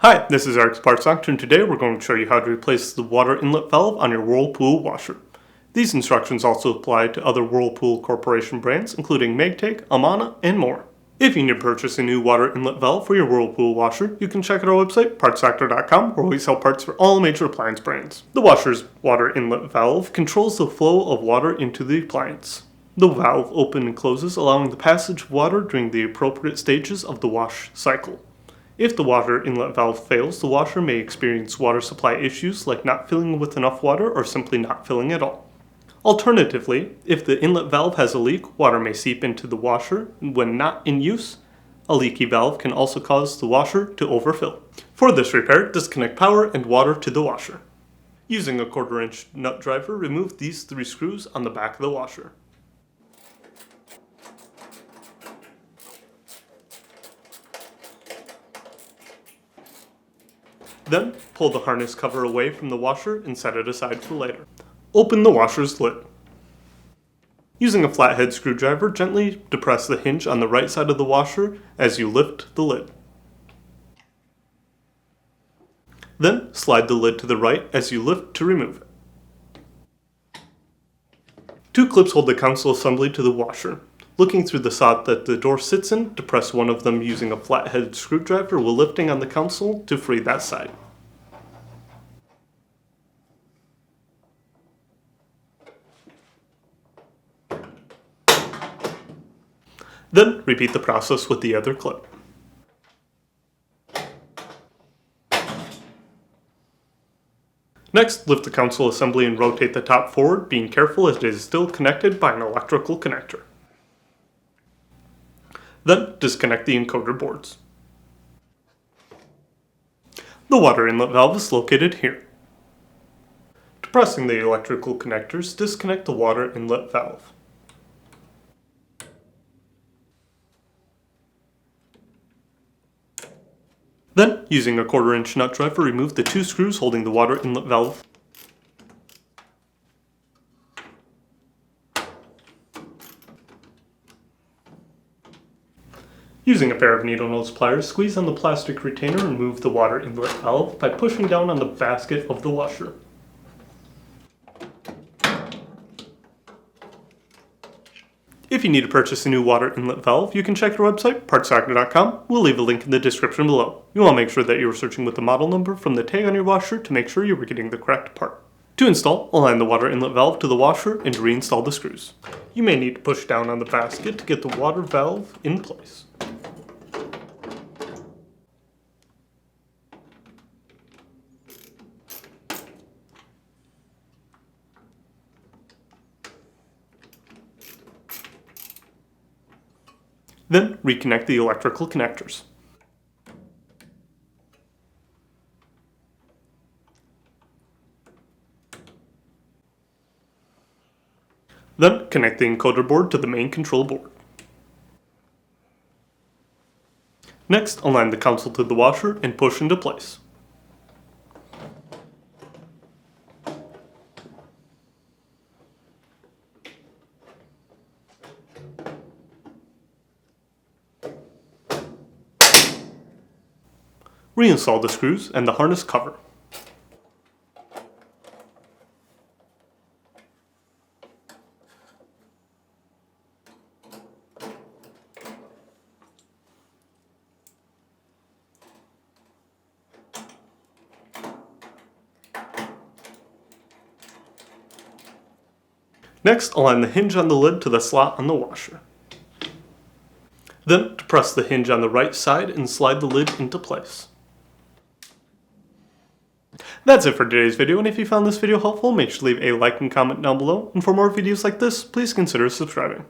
Hi, this is Eric's Parts Doctor, and today we're going to show you how to replace the water inlet valve on your Whirlpool washer. These instructions also apply to other Whirlpool Corporation brands, including Maytag, Amana, and more. If you need to purchase a new water inlet valve for your Whirlpool washer, you can check out our website, partsdoctor.com, where we sell parts for all major appliance brands. The washer's water inlet valve controls the flow of water into the appliance. The valve opens and closes, allowing the passage of water during the appropriate stages of the wash cycle. If the water inlet valve fails, the washer may experience water supply issues like not filling with enough water or simply not filling at all. Alternatively, if the inlet valve has a leak, water may seep into the washer when not in use. A leaky valve can also cause the washer to overfill. For this repair, disconnect power and water to the washer. Using a 1/4-inch nut driver, remove these 3 screws on the back of the washer. Then, pull the harness cover away from the washer and set it aside for later. Open the washer's lid. Using a flathead screwdriver, gently depress the hinge on the right side of the washer as you lift the lid. Then, slide the lid to the right as you lift to remove it. 2 clips hold the console assembly to the washer. Looking through the slot that the door sits in, depress one of them using a flathead screwdriver while lifting on the console to free that side. Then, repeat the process with the other clip. Next, lift the console assembly and rotate the top forward, being careful as it is still connected by an electrical connector. Then, disconnect the encoder boards. The water inlet valve is located here. Depressing the electrical connectors, disconnect the water inlet valve. Then, using a 1/4-inch nut driver, remove the 2 screws holding the water inlet valve. Using a pair of needle nose pliers, squeeze on the plastic retainer and remove the water inlet valve by pushing down on the basket of the washer. If you need to purchase a new water inlet valve, you can check our website, partsdoctor.com. We'll leave a link in the description below. You want to make sure that you are searching with the model number from the tag on your washer to make sure you are getting the correct part. To install, align the water inlet valve to the washer and reinstall the screws. You may need to push down on the basket to get the water valve in place. Then, reconnect the electrical connectors. Then, connect the encoder board to the main control board. Next, align the console to the washer and push into place. Reinstall the screws and the harness cover. Next, align the hinge on the lid to the slot on the washer. Then, depress the hinge on the right side and slide the lid into place. That's it for today's video, and if you found this video helpful, make sure to leave a like and comment down below, and for more videos like this, please consider subscribing.